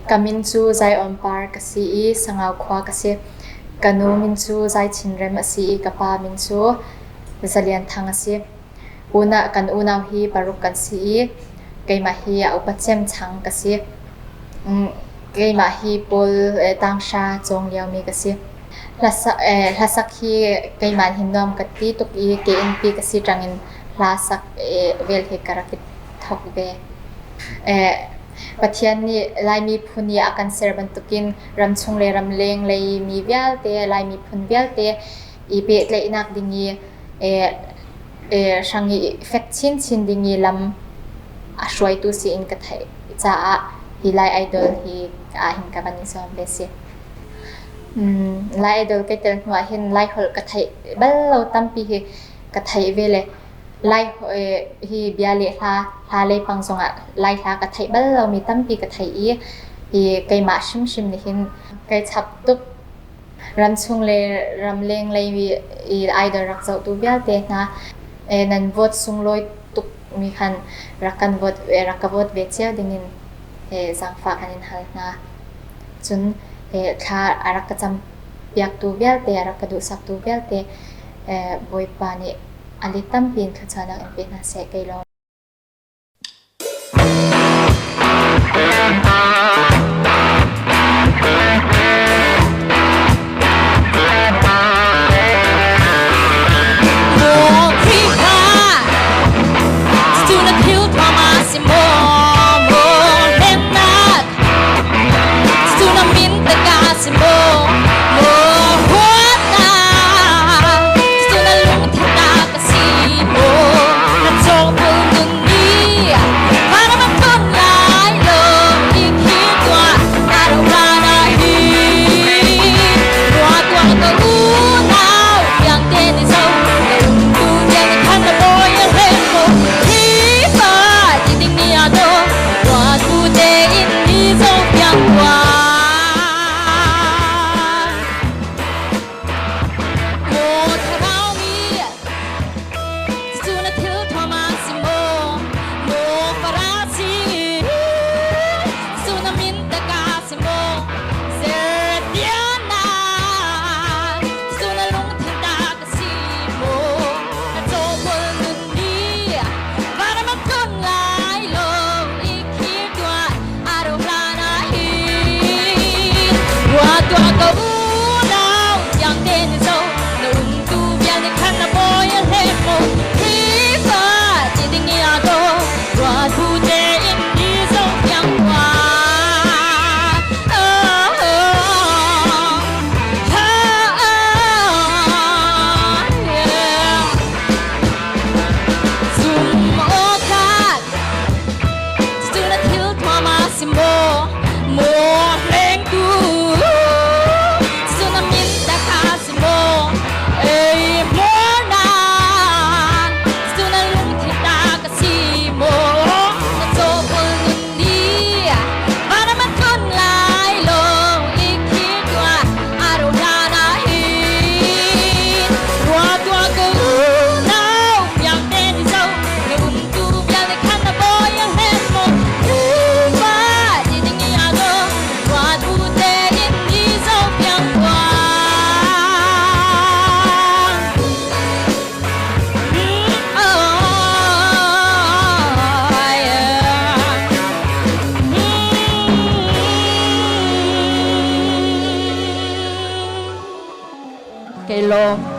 kamin chu zai on par kasi sangau khwa kasi kanu min chu zai chinrem asi kapa min chu zalian thang asi una kan unau hi paruk kan si keima hi upachem chang kasi keima hi pol tangsha chong liao mi kasi lasak hi keiman hinnom kati tuk i KNP kasi tangin lasak vel he karakit thok ve pathian ni lai mi phuni akan serban tukin ramchung le ramleng le mi vial te lai mi phun vial te i pe le inak dingi shangi effect chin dingi lam ashwai tu si in ka thai cha a hi lai idol hi a hin ka bani so besi lai idol ke tel hwa hin lai hol ka thai bal lo tampi hi ka thai vele lai hi biale ha le pangsonga lai ha ka thai bal lo mi tampi ka thai hi kai ma shim ni hin kai chap tup ramchung le ramleng le i idol rak zau tu bial te na nan vote sung loi tuk mi khan rakan vote rakavot ve chia dingin zangfa kanin hal na chun tha arak cham piak tu bial te arak du sak tu bial te boi pa ni ali tam pin khachana en pe na se kai lo Cây lô